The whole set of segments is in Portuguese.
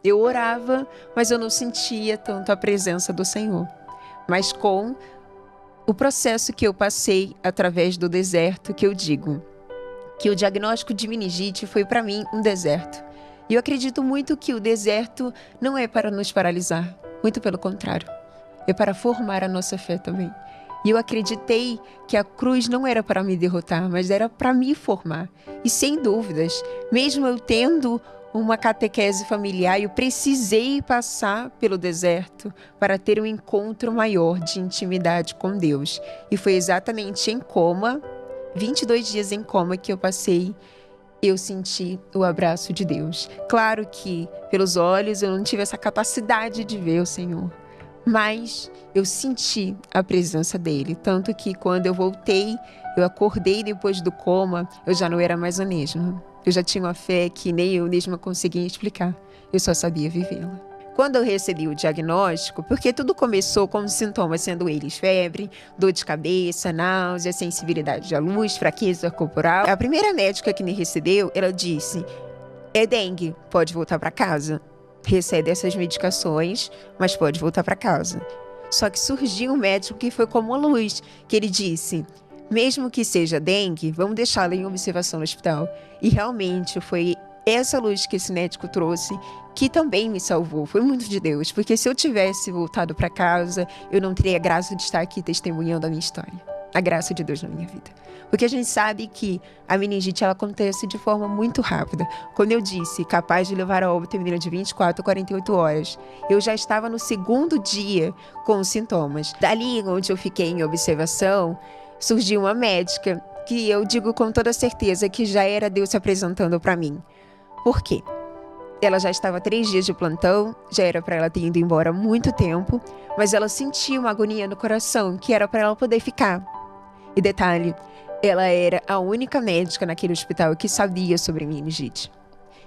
Eu orava, mas eu não sentia tanto a presença do Senhor. Mas com o processo que eu passei através do deserto, que eu digo que o diagnóstico de meningite foi para mim um deserto. E eu acredito muito que o deserto não é para nos paralisar, muito pelo contrário. É para formar a nossa fé também. E eu acreditei que a cruz não era para me derrotar, mas era para me formar. E sem dúvidas, mesmo eu tendo uma catequese familiar, eu precisei passar pelo deserto para ter um encontro maior de intimidade com Deus. E foi exatamente em coma, 22 dias em coma que eu passei, eu senti o abraço de Deus. Claro que pelos olhos eu não tive essa capacidade de ver o Senhor, mas eu senti a presença dele. Tanto que quando eu voltei, eu acordei depois do coma, eu já não era mais a mesma. Eu já tinha uma fé que nem eu mesma conseguia explicar. Eu só sabia vivê-la. Quando eu recebi o diagnóstico, porque tudo começou com os sintomas sendo eles febre, dor de cabeça, náusea, sensibilidade à luz, fraqueza corporal. A primeira médica que me recebeu, ela disse: é dengue, pode voltar para casa. Recebe essas medicações, mas pode voltar para casa. Só que surgiu um médico que foi como a luz, que ele disse: mesmo que seja dengue, vamos deixá-la em observação no hospital. E realmente foi essa luz que esse médico trouxe que também me salvou. Foi muito de Deus, porque se eu tivesse voltado para casa, eu não teria a graça de estar aqui testemunhando a minha história. A graça de Deus na minha vida. Porque a gente sabe que a meningite ela acontece de forma muito rápida. Quando eu disse capaz de levar a óbito a menina de 24 a 48 horas, eu já estava no segundo dia com os sintomas. Dali onde eu fiquei em observação, surgiu uma médica que eu digo com toda certeza que já era Deus se apresentando para mim. Por quê? Ela já estava 3 dias de plantão, já era para ela ter ido embora há muito tempo, mas ela sentia uma agonia no coração que era para ela poder ficar. E detalhe, ela era a única médica naquele hospital que sabia sobre meningite.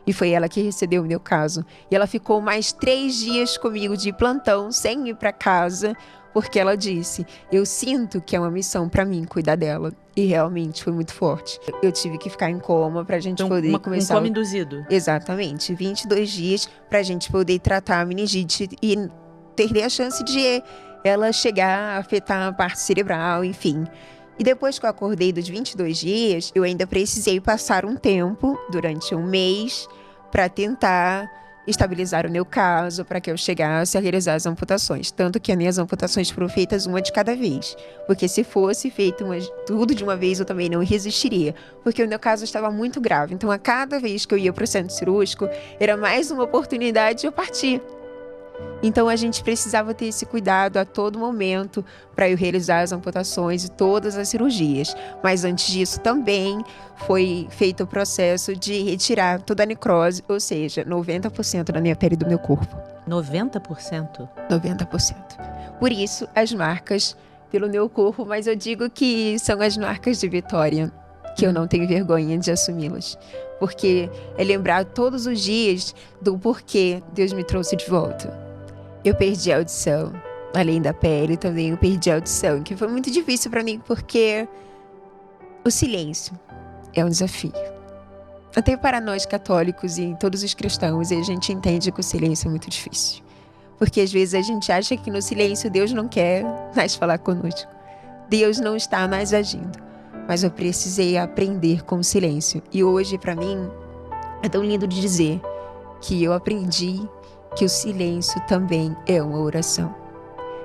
E foi ela que recebeu o meu caso. E ela ficou mais 3 dias comigo de plantão, sem ir para casa, porque ela disse: eu sinto que é uma missão para mim cuidar dela. E realmente foi muito forte. Eu tive que ficar em coma pra gente poder começar... Um coma induzido. Exatamente. 22 dias pra gente poder tratar a meningite e ter a chance de ela chegar a afetar a parte cerebral, enfim. E depois que eu acordei dos 22 dias, eu ainda precisei passar um tempo, durante um mês, para tentar estabilizar o meu caso, para que eu chegasse a realizar as amputações. Tanto que as minhas amputações foram feitas uma de cada vez. Porque se fosse feito tudo de uma vez, eu também não resistiria. Porque o meu caso estava muito grave. Então, a cada vez que eu ia para o centro cirúrgico, era mais uma oportunidade de eu partir. Então a gente precisava ter esse cuidado a todo momento para eu realizar as amputações e todas as cirurgias. Mas antes disso também foi feito o processo de retirar toda a necrose, ou seja, 90% da minha pele do meu corpo. 90%? 90%. Por isso as marcas pelo meu corpo, mas eu digo que são as marcas de vitória, que eu não tenho vergonha de assumi-las. Porque é lembrar todos os dias do porquê Deus me trouxe de volta. Eu perdi a audição, além da pele também eu perdi a audição, que foi muito difícil para mim, porque o silêncio é um desafio. Até para nós católicos e todos os cristãos, a gente entende que o silêncio é muito difícil. Porque às vezes a gente acha que no silêncio Deus não quer mais falar conosco. Deus não está mais agindo. Mas eu precisei aprender com o silêncio. E hoje, para mim, é tão lindo de dizer que eu aprendi que o silêncio também é uma oração.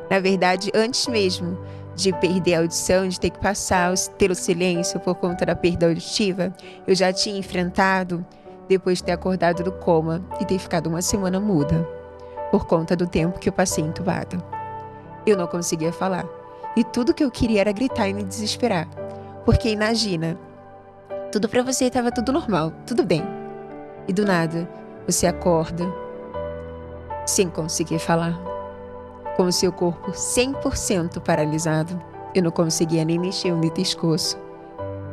Na verdade, antes mesmo de perder a audição, de ter que passar pelo silêncio por conta da perda auditiva, eu já tinha enfrentado, depois de ter acordado do coma e ter ficado uma semana muda, por conta do tempo que eu passei entubada. Eu não conseguia falar. E tudo que eu queria era gritar e me desesperar. Porque imagina, tudo pra você estava tudo normal, tudo bem. E do nada, você acorda sem conseguir falar, com o seu corpo 100% paralisado. Eu não conseguia nem mexer o meu pescoço.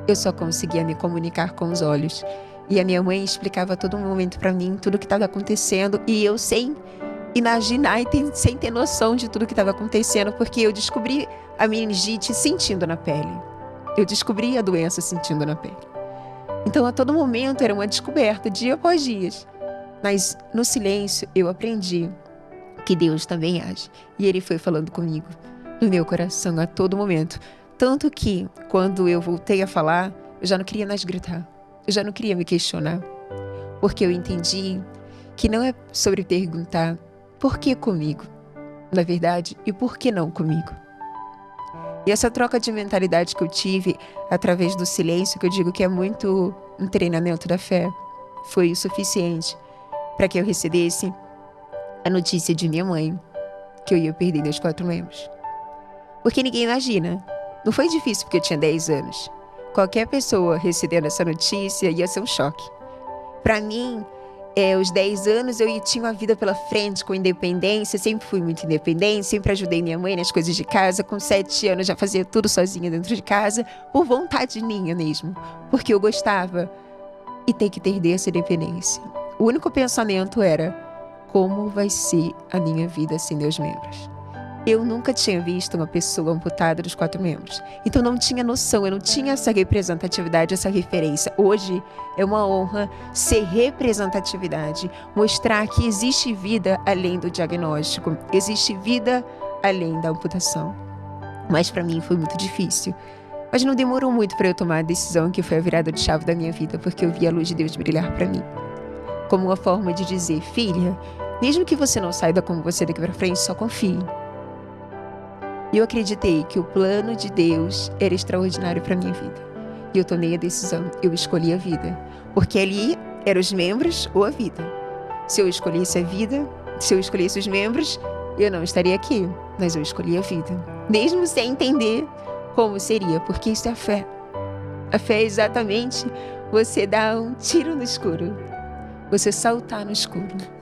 Eu só conseguia me comunicar com os olhos. E a minha mãe explicava a todo momento para mim tudo o que estava acontecendo, e eu sem imaginar e sem ter noção de tudo que estava acontecendo, porque eu descobri a meningite sentindo na pele. Eu descobri a doença sentindo na pele. Então, a todo momento, era uma descoberta, dia após dia. Mas no silêncio eu aprendi que Deus também age. E Ele foi falando comigo no meu coração a todo momento. Tanto que, quando eu voltei a falar, eu já não queria mais gritar. Eu já não queria me questionar. Porque eu entendi que não é sobre perguntar por que comigo, na verdade, e por que não comigo. E essa troca de mentalidade que eu tive através do silêncio, que eu digo que é muito um treinamento da fé, foi o suficiente para que eu recebesse a notícia de minha mãe, que eu ia perder meus 4 membros. Porque ninguém imagina. Não foi difícil porque eu tinha 10 anos. Qualquer pessoa recebendo essa notícia ia ser um choque. Para mim, aos 10 anos eu tinha uma vida pela frente com independência, sempre fui muito independente, sempre ajudei minha mãe nas coisas de casa. Com 7 anos já fazia tudo sozinha dentro de casa, por vontade minha mesmo, porque eu gostava. E tem que perder essa independência. O único pensamento era: como vai ser a minha vida sem meus membros? Eu nunca tinha visto uma pessoa amputada dos 4 membros. Então não tinha noção, eu não tinha essa representatividade, essa referência. Hoje é uma honra ser representatividade, mostrar que existe vida além do diagnóstico, existe vida além da amputação. Mas para mim foi muito difícil. Mas não demorou muito para eu tomar a decisão que foi a virada de chave da minha vida, porque eu vi a luz de Deus brilhar para mim. Como uma forma de dizer: filha, mesmo que você não saiba como você daqui para frente, só confie. E eu acreditei que o plano de Deus era extraordinário para minha vida. E eu tomei a decisão, eu escolhi a vida. Porque ali eram os membros ou a vida. Se eu escolhesse a vida, se eu escolhesse os membros, eu não estaria aqui. Mas eu escolhi a vida. Mesmo sem entender como seria, porque isso é a fé. A fé é exatamente você dar um tiro no escuro. Você saltar no escuro.